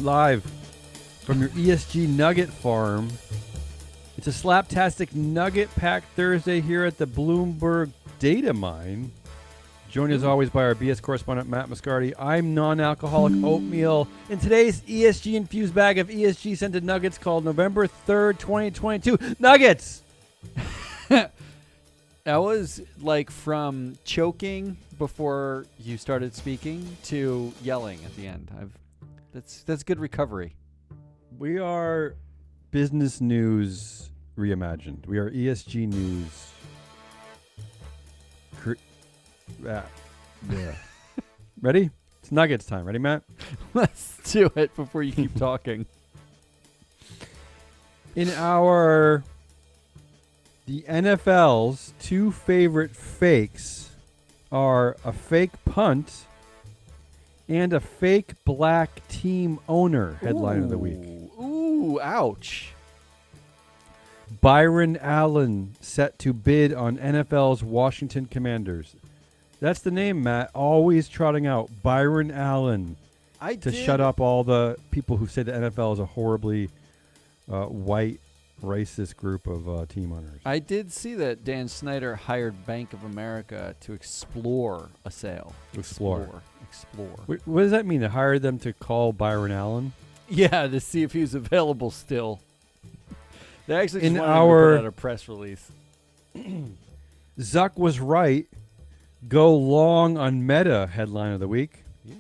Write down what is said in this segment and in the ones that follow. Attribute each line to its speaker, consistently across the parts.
Speaker 1: live from your ESG Nugget Farm. It's a slaptastic nugget pack Thursday here at the Bloomberg Data Mine. Joined as always by our BS correspondent Matt Moscardi. I'm non-alcoholic oatmeal. In today's ESG infused bag of ESG scented nuggets called November 3rd, 2022. Nuggets!
Speaker 2: That was like from choking before you started speaking to yelling at the end. That's good recovery.
Speaker 1: We are business news reimagined. We are ESG news. Yeah. Ready? It's Nuggets time. Ready, Matt?
Speaker 2: Let's do it before you keep talking.
Speaker 1: In the NFL's two favorite fakes are a fake punt and a fake black team owner. Headline of the week.
Speaker 2: Ooh, ouch.
Speaker 1: Byron Allen set to bid on NFL's Washington Commanders. That's the name, Matt. Always trotting out Byron Allen shut up all the people who say the NFL is a horribly white, racist group of team owners.
Speaker 2: I did see that Dan Snyder hired Bank of America to explore a sale. Explore.
Speaker 1: What does that mean? To hire them to call Byron Allen?
Speaker 2: Yeah, to see if he was available still. They actually just wanted to put out a press release.
Speaker 1: Zuck was right. Go long on Meta. Headline of the week. Yeah.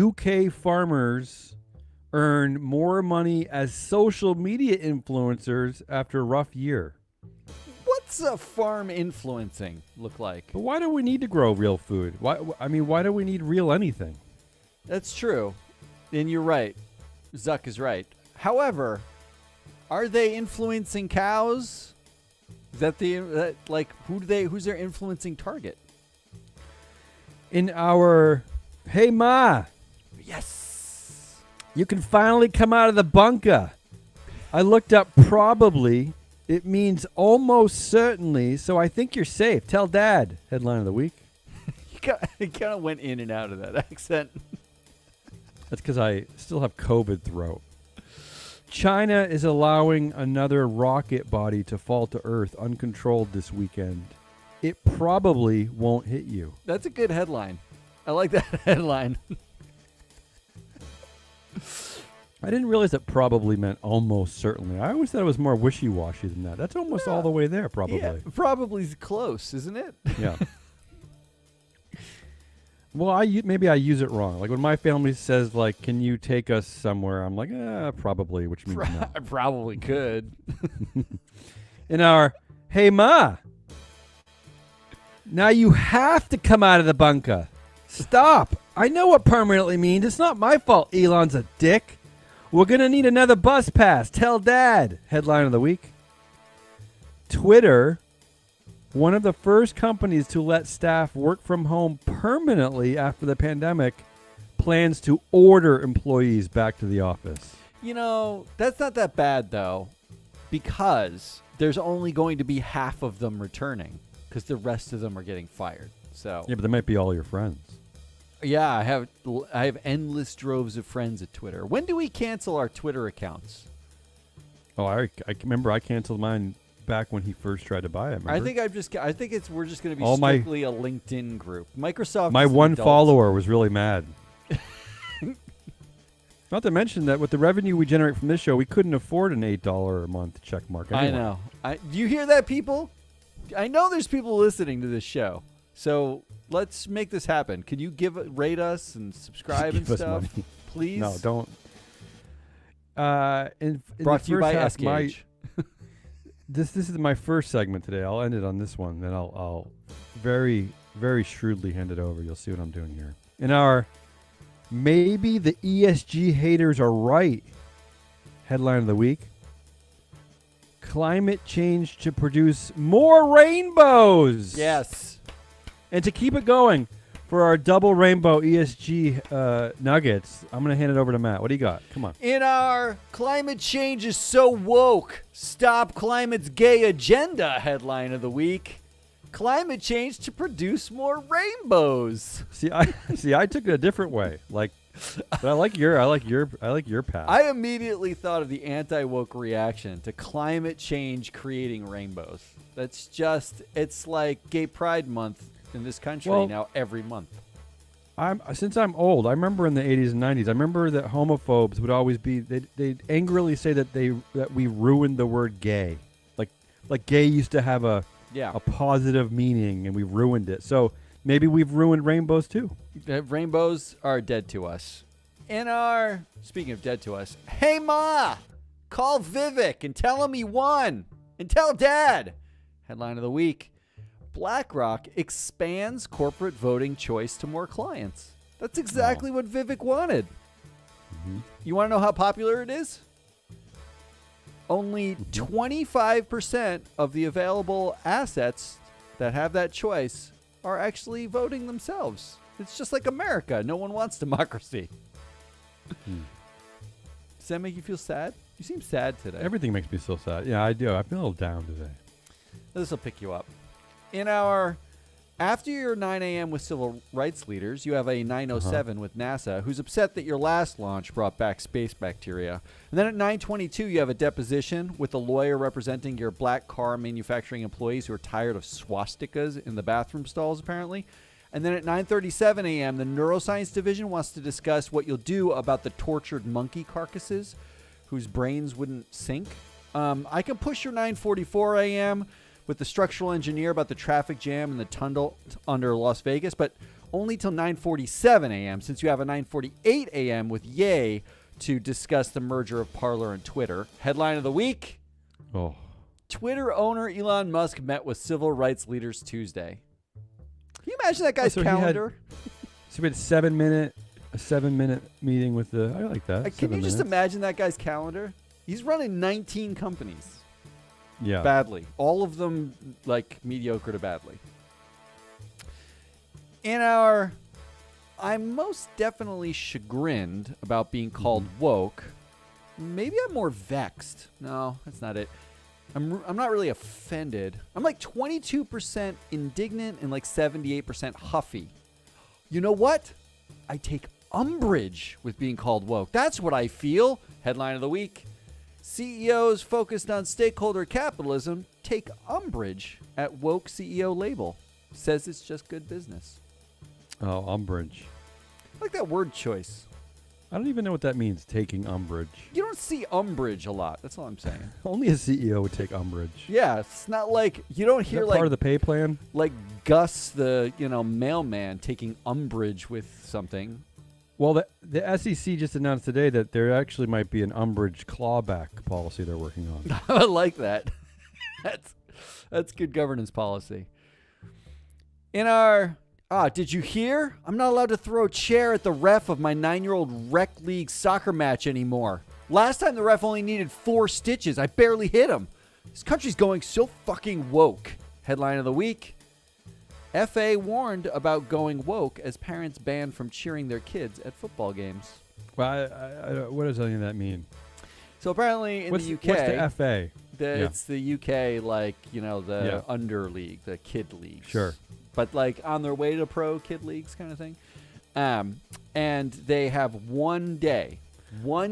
Speaker 1: UK farmers earn more money as social media influencers after a rough year.
Speaker 2: What's a farm influencing look like?
Speaker 1: But why do we need to grow real food? Why do we need real anything?
Speaker 2: That's true. And you're right. Zuck is right. However, are they influencing cows? Is that who's their influencing target?
Speaker 1: In our Hey Ma.
Speaker 2: Yes.
Speaker 1: You can finally come out of the bunker. I looked up probably. It means almost certainly, so I think you're safe. Tell Dad. Headline of the week.
Speaker 2: You kind of went in and out of that accent.
Speaker 1: That's because I still have COVID throat. China is allowing another rocket body to fall to Earth uncontrolled this weekend. It probably won't hit you.
Speaker 2: That's a good headline. I like that headline.
Speaker 1: I didn't realize that probably meant almost certainly. I always thought it was more wishy-washy than that. That's almost all the way there, probably.
Speaker 2: Yeah, probably's close, isn't it?
Speaker 1: Yeah. Well, maybe I use it wrong. Like when my family says, like, "Can you take us somewhere?" I'm like, probably, which means no.
Speaker 2: I probably could.
Speaker 1: In our Hey Ma, now you have to come out of the bunker. Stop. I know what permanently means. It's not my fault Elon's a dick. We're going to need another bus pass. Tell Dad. Headline of the week. Twitter, one of the first companies to let staff work from home permanently after the pandemic, plans to order employees back to the office.
Speaker 2: You know, that's not that bad, though, because there's only going to be half of them returning because the rest of them are getting fired. So
Speaker 1: yeah, but they might be all your friends.
Speaker 2: Yeah, I have endless droves of friends at Twitter. When do we cancel our Twitter accounts?
Speaker 1: Oh, I remember I canceled mine back when he first tried to buy it. Remember?
Speaker 2: I think we're just going to be strictly a LinkedIn group. Microsoft.
Speaker 1: My one follower was really mad. Not to mention that with the revenue we generate from this show, we couldn't afford an $8 a month check mark. Anyway.
Speaker 2: I know. Do you hear that, people? I know there's people listening to this show. So let's make this happen. Can you rate us and subscribe and stuff?
Speaker 1: Money.
Speaker 2: Please?
Speaker 1: No, don't. In
Speaker 2: Brought to you by SKH.
Speaker 1: This is my first segment today. I'll end it on this one. Then I'll very, very shrewdly hand it over. You'll see what I'm doing here. In our Maybe the ESG haters are right headline of the week. Climate change to produce more rainbows.
Speaker 2: Yes.
Speaker 1: And to keep it going, for our double rainbow ESG nuggets, I'm going to hand it over to Matt. What do you got? Come on.
Speaker 2: In our climate change is so woke, stop climate's gay agenda headline of the week. Climate change to produce more rainbows.
Speaker 1: See, I took it a different way. Like But I like your path.
Speaker 2: I immediately thought of the anti-woke reaction to climate change creating rainbows. It's like Gay Pride Month in this country now every month.
Speaker 1: Since I'm old, I remember in the 80s and 90s, I remember that homophobes would always be, they'd angrily say that we ruined the word gay. Like gay used to have a positive meaning and we ruined it. So maybe we've ruined rainbows too.
Speaker 2: Rainbows are dead to us. Speaking of dead to us, hey Ma, call Vivek and tell him he won. And tell Dad. Headline of the week. BlackRock expands corporate voting choice to more clients. That's exactly what Vivek wanted. Mm-hmm. You want to know how popular it is? Only 25% of the available assets that have that choice are actually voting themselves. It's just like America. No one wants democracy. Does that make you feel sad? You seem sad today.
Speaker 1: Everything makes me so sad. Yeah, I do. I feel a little down today.
Speaker 2: This will pick you up. After your 9 a.m. with civil rights leaders, you have a 9:07 with NASA, who's upset that your last launch brought back space bacteria. And then at 9:22, you have a deposition with a lawyer representing your black car manufacturing employees who are tired of swastikas in the bathroom stalls, apparently. And then at 9:37 a.m., the neuroscience division wants to discuss what you'll do about the tortured monkey carcasses whose brains wouldn't sink. I can push your 9:44 a.m. with the structural engineer about the traffic jam and the tunnel under Las Vegas, but only till 9:47 a.m. since you have a 9:48 a.m. with Ye to discuss the merger of Parler and Twitter. Headline of the week. Twitter owner Elon Musk met with civil rights leaders Tuesday. Can you imagine that guy's calendar?
Speaker 1: So we had a 7-minute meeting with the. I like that.
Speaker 2: Can you just imagine that guy's calendar? He's running 19 companies.
Speaker 1: Yeah.
Speaker 2: Badly. All of them like mediocre to badly. I'm most definitely chagrined about being called woke. Maybe I'm more vexed. No, that's not it. I'm not really offended. I'm like 22% indignant and like 78% huffy. You know what? I take umbrage with being called woke. That's what I feel. Headline of the week. CEOs focused on stakeholder capitalism take umbrage at woke CEO label. Says it's just good business.
Speaker 1: Oh, umbrage.
Speaker 2: I like that word choice.
Speaker 1: I don't even know what that means, taking umbrage.
Speaker 2: You don't see umbrage a lot. That's all I'm saying.
Speaker 1: Only a CEO would take umbrage.
Speaker 2: Yeah, it's not like you don't hear
Speaker 1: part of the pay plan.
Speaker 2: Like Gus, the mailman, taking umbrage with something.
Speaker 1: Well, the SEC just announced today that there actually might be an umbrage clawback policy they're working on.
Speaker 2: I like that. That's good governance policy. Did you hear? I'm not allowed to throw a chair at the ref of my 9-year-old rec league soccer match anymore. Last time the ref only needed 4 stitches. I barely hit him. This country's going so fucking woke. Headline of the week. FA warned about going woke as parents banned from cheering their kids at football games.
Speaker 1: Well, what does any of that mean?
Speaker 2: So apparently in the UK...
Speaker 1: What's the FA?
Speaker 2: It's the UK, the under league, the kid leagues.
Speaker 1: Sure.
Speaker 2: But like on their way to pro kid leagues kind of thing. And they have one day where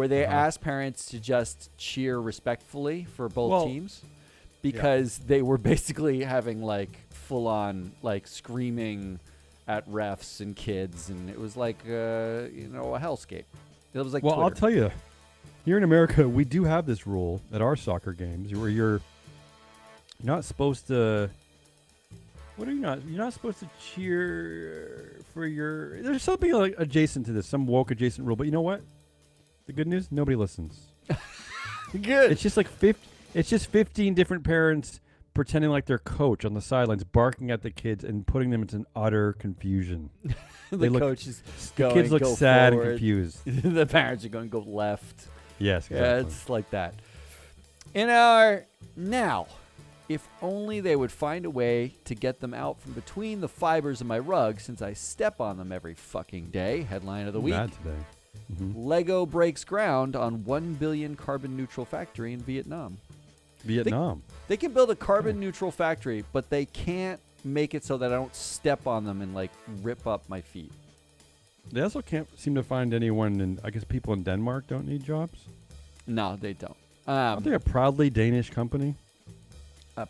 Speaker 2: they ask parents to just cheer respectfully for both teams. Because they were basically having like full on like screaming at refs and kids, and it was like a hellscape. It was like Twitter.
Speaker 1: I'll tell you, here in America we do have this rule at our soccer games where you're not supposed to. What are you not? You're not supposed to cheer for your. There's something like adjacent to this, some woke adjacent rule. But you know what? The good news: nobody listens.
Speaker 2: Good.
Speaker 1: It's just like 15 different parents pretending like they're coach on the sidelines, barking at the kids and putting them into utter confusion.
Speaker 2: Coach is going,
Speaker 1: the kids look sad forward. And confused.
Speaker 2: The parents are going to go left.
Speaker 1: Yes, exactly.
Speaker 2: Yeah, it's like that. Now, if only they would find a way to get them out from between the fibers of my rug, since I step on them every fucking day. Headline of the week.
Speaker 1: Bad today. Mm-hmm.
Speaker 2: Lego breaks ground on 1 billion carbon neutral factory in Vietnam. They can build a carbon neutral factory, but they can't make it so that I don't step on them and like rip up my feet.
Speaker 1: They also can't seem to find anyone, and I guess people in Denmark don't need jobs.
Speaker 2: No, they don't.
Speaker 1: Aren't they a proudly Danish company?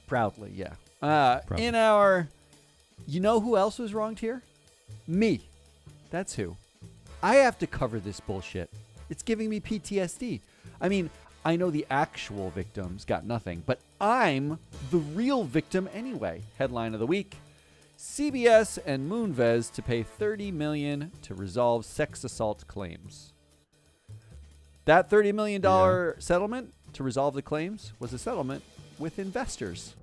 Speaker 2: Proudly, yeah.
Speaker 1: Proudly.
Speaker 2: In our, you know who else was wronged here? Me. That's who. I have to cover this bullshit. It's giving me PTSD. I mean, I know the actual victims got nothing, but I'm the real victim anyway. Headline of the week. CBS and Moonves to pay $30 million to resolve sex assault claims. That $30 million settlement to resolve the claims was a settlement with investors.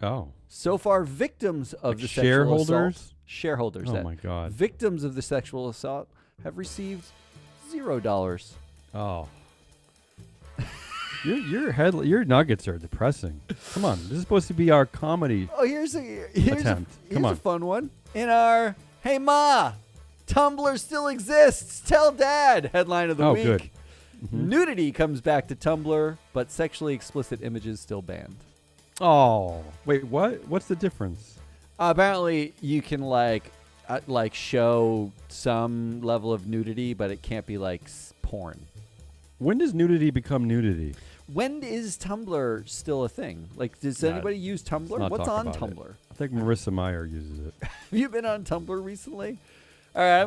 Speaker 1: Oh.
Speaker 2: So far, victims of
Speaker 1: Like
Speaker 2: the sexual assault,
Speaker 1: shareholders? Oh, my God.
Speaker 2: Victims of the sexual assault have received $0.
Speaker 1: Oh. Your nuggets are depressing. Come on. This is supposed to be our comedy
Speaker 2: Oh, here's
Speaker 1: attempt. Come
Speaker 2: a
Speaker 1: on.
Speaker 2: fun one. In our, hey, Ma, Tumblr still exists. Tell Dad. Headline of the week.
Speaker 1: Good. Mm-hmm.
Speaker 2: Nudity comes back to Tumblr, but sexually explicit images still banned.
Speaker 1: Oh. Wait, what? What's the difference?
Speaker 2: Apparently, you can like show some level of nudity, but it can't be like porn.
Speaker 1: When does nudity become nudity?
Speaker 2: When is Tumblr still a thing? Like, does anybody use Tumblr?
Speaker 1: Let's not
Speaker 2: What's
Speaker 1: talk
Speaker 2: on
Speaker 1: about
Speaker 2: Tumblr?
Speaker 1: I think Marissa Meyer uses it.
Speaker 2: Have you been on Tumblr recently? All right,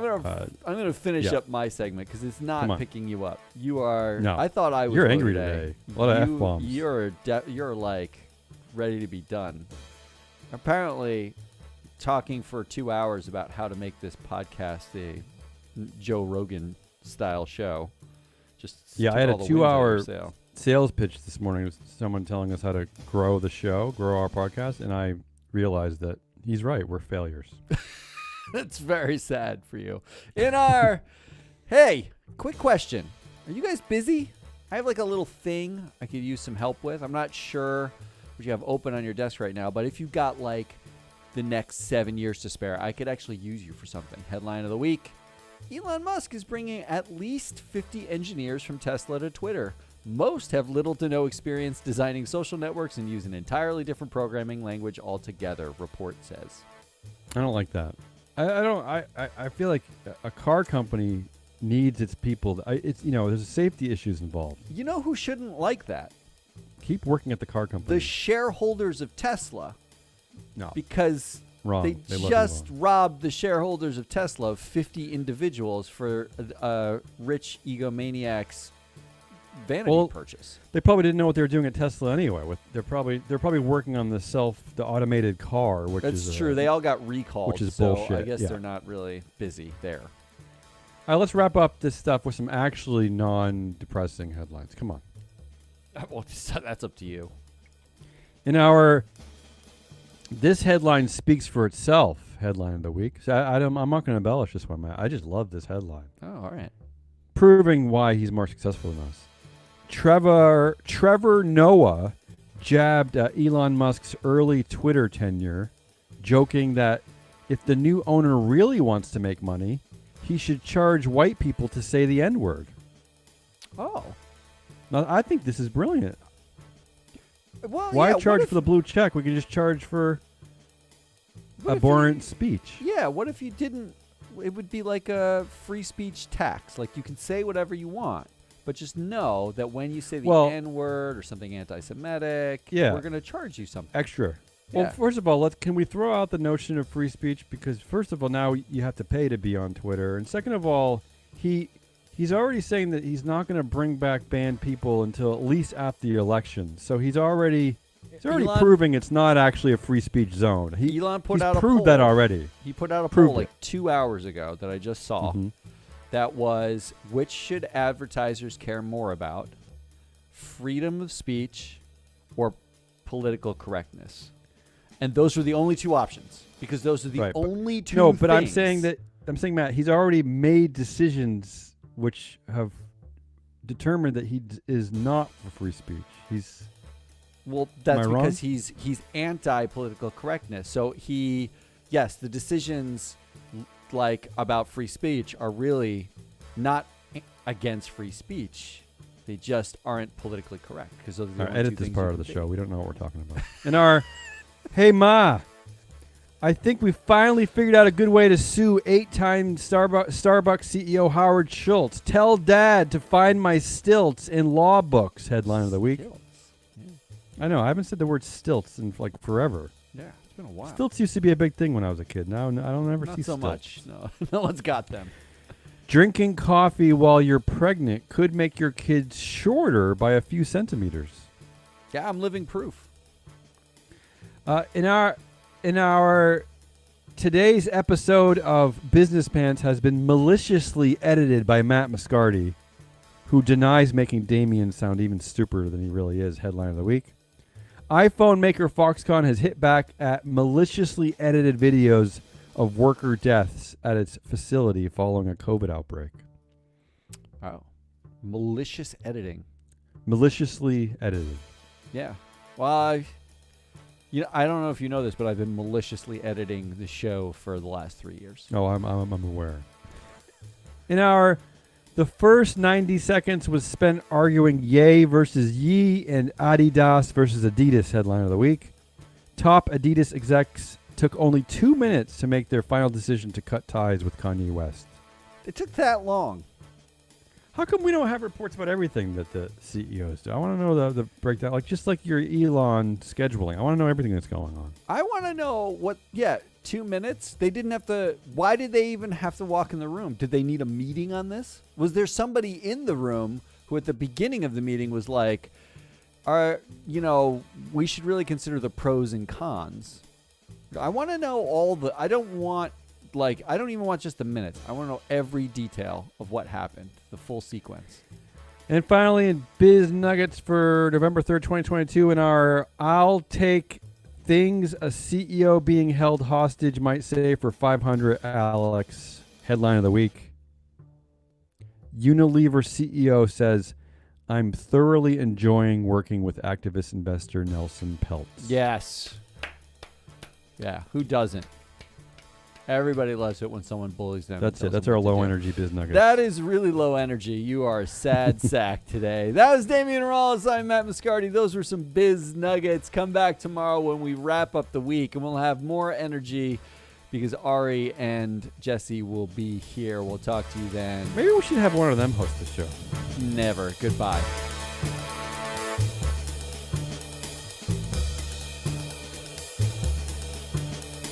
Speaker 2: I'm gonna finish
Speaker 1: yeah.
Speaker 2: up my segment because it's
Speaker 1: Come
Speaker 2: not
Speaker 1: on.
Speaker 2: picking you up. You are.
Speaker 1: No.
Speaker 2: I thought I was.
Speaker 1: You're
Speaker 2: low
Speaker 1: angry today. A lot of F-bombs.
Speaker 2: You're like ready to be done. Apparently, talking for 2 hours about how to make this podcast a Joe Rogan style show. Just
Speaker 1: Yeah,
Speaker 2: took
Speaker 1: I had
Speaker 2: all
Speaker 1: a
Speaker 2: the
Speaker 1: 2
Speaker 2: wins out of
Speaker 1: hour
Speaker 2: your sail.
Speaker 1: sales pitch this morning. It was someone telling us how to grow the show, grow our podcast, and I realized that he's right. We're failures.
Speaker 2: That's very sad for you. In our, hey, quick question. Are you guys busy? I have like a little thing I could use some help with. I'm not sure what you have open on your desk right now, but if you've got like the next 7 years to spare, I could actually use you for something. Headline of the week. Elon Musk is bringing at least 50 engineers from Tesla to Twitter. Most have little to no experience designing social networks and use an entirely different programming language altogether, report says.
Speaker 1: I don't like that. I feel like a car company needs its people. There's safety issues involved.
Speaker 2: You know who shouldn't like that?
Speaker 1: Keep working at the car company.
Speaker 2: The shareholders of Tesla.
Speaker 1: No.
Speaker 2: Because
Speaker 1: Wrong.
Speaker 2: they
Speaker 1: love you
Speaker 2: just
Speaker 1: wrong.
Speaker 2: robbed the shareholders of Tesla of 50 individuals for rich egomaniacs vanity purchase.
Speaker 1: They probably didn't know what they were doing at Tesla anyway. They're probably working on the automated car, which is
Speaker 2: That's true. They all got recalled,
Speaker 1: which is
Speaker 2: so
Speaker 1: bullshit.
Speaker 2: I guess
Speaker 1: Yeah.
Speaker 2: they're not really busy there.
Speaker 1: All right, let's wrap up this stuff with some actually non-depressing headlines. Come on.
Speaker 2: Well, that's up to you.
Speaker 1: In our this headline speaks for itself headline of the week. So I'm not going to embellish this one, Matt. I just love this headline.
Speaker 2: Oh, all right.
Speaker 1: Proving why he's more successful than us. Trevor Noah jabbed Elon Musk's early Twitter tenure, joking that if the new owner really wants to make money, he should charge white people to say the N-word.
Speaker 2: Oh.
Speaker 1: Now, I think this is brilliant.
Speaker 2: Well,
Speaker 1: Why
Speaker 2: yeah,
Speaker 1: charge
Speaker 2: what if,
Speaker 1: for the blue check? We can just charge for
Speaker 2: what if
Speaker 1: abhorrent speech.
Speaker 2: Yeah, what if you didn't? It would be like a free speech tax. Like you can say whatever you want, but just know that when you say the N-word or something anti-Semitic, we're going to charge you something.
Speaker 1: Extra.
Speaker 2: Yeah.
Speaker 1: Well, first of all, can we throw out the notion of free speech? Because first of all, now you have to pay to be on Twitter, and second of all, he's already saying that he's not going to bring back banned people until at least after the election. So he's already proving it's not actually a free speech zone.
Speaker 2: Elon
Speaker 1: he's
Speaker 2: out a
Speaker 1: proved
Speaker 2: poll.
Speaker 1: that already.
Speaker 2: He put out a
Speaker 1: Proved
Speaker 2: poll like
Speaker 1: it.
Speaker 2: 2 hours ago that I just saw.
Speaker 1: Mm-hmm.
Speaker 2: That was, which should advertisers care more about? Freedom of speech or political correctness? And those were the only two options because those are the only two
Speaker 1: No, but
Speaker 2: things.
Speaker 1: I'm saying, Matt, he's already made decisions which have determined that he is not for free speech.
Speaker 2: Well, that's
Speaker 1: Am I
Speaker 2: because
Speaker 1: wrong?
Speaker 2: he's anti-political correctness. So yes, the decisions like about free speech are really not against free speech. They just aren't politically correct because those are the only
Speaker 1: edit
Speaker 2: two
Speaker 1: this
Speaker 2: things
Speaker 1: part
Speaker 2: you
Speaker 1: of the
Speaker 2: can
Speaker 1: show.
Speaker 2: be.
Speaker 1: We don't know what we're talking about. In our, hey Ma, I think we finally figured out a good way to sue 8-time Starbucks CEO Howard Schultz. Tell Dad to find my stilts in law books. Headline of the week.
Speaker 2: Stilts. Yeah.
Speaker 1: I know. I haven't said the word stilts in like forever.
Speaker 2: Yeah, it's been a while.
Speaker 1: Stilts used to be a big thing when I was a kid. Now I don't ever
Speaker 2: Not
Speaker 1: see
Speaker 2: so
Speaker 1: stilts.
Speaker 2: much. No, no one's got them.
Speaker 1: Drinking coffee while you're pregnant could make your kids shorter by a few centimeters.
Speaker 2: Yeah, I'm living proof.
Speaker 1: In our today's episode of Business Pants has been maliciously edited by Matt Moscardi, who denies making Damien sound even stupider than he really is. Headline of the week. iPhone maker Foxconn has hit back at maliciously edited videos of worker deaths at its facility following a COVID outbreak.
Speaker 2: Oh, malicious editing.
Speaker 1: Maliciously edited.
Speaker 2: Yeah. Well, I don't know if you know this, but I've been maliciously editing the show for the last 3 years.
Speaker 1: Oh, I'm aware. The first 90 seconds was spent arguing Ye versus Ye and Adidas versus Adidas. Headline of the week. Top Adidas execs took only 2 minutes to make their final decision to cut ties with Kanye West.
Speaker 2: It took that long.
Speaker 1: How come we don't have reports about everything that the CEOs do? I want to know the breakdown, just like your Elon scheduling. I want to know everything that's going on.
Speaker 2: I want to know 2 minutes? They didn't have to. Why did they even have to walk in the room? Did they need a meeting on this? Was there somebody in the room who at the beginning of the meeting was like, we should really consider the pros and cons? I want to know I don't even want just the minutes. I want to know every detail of what happened, the full sequence.
Speaker 1: And finally, in Biz Nuggets for November 3rd, 2022, in our I'll take things a CEO being held hostage might say for 500 Alex. Headline of the week. Unilever CEO says, I'm thoroughly enjoying working with activist investor Nelson Peltz.
Speaker 2: Yes. Yeah, who doesn't? Everybody loves it when someone bullies them.
Speaker 1: That's it. That's our low energy Biz Nuggets.
Speaker 2: That is really low energy. You are a sad sack today. That was Damian Morales. I'm Matt Moscardi. Those were some Biz Nuggets. Come back tomorrow when we wrap up the week, and we'll have more energy because Ari and Jesse will be here. We'll talk to you then.
Speaker 1: Maybe we should have one of them host the show.
Speaker 2: Never. Goodbye.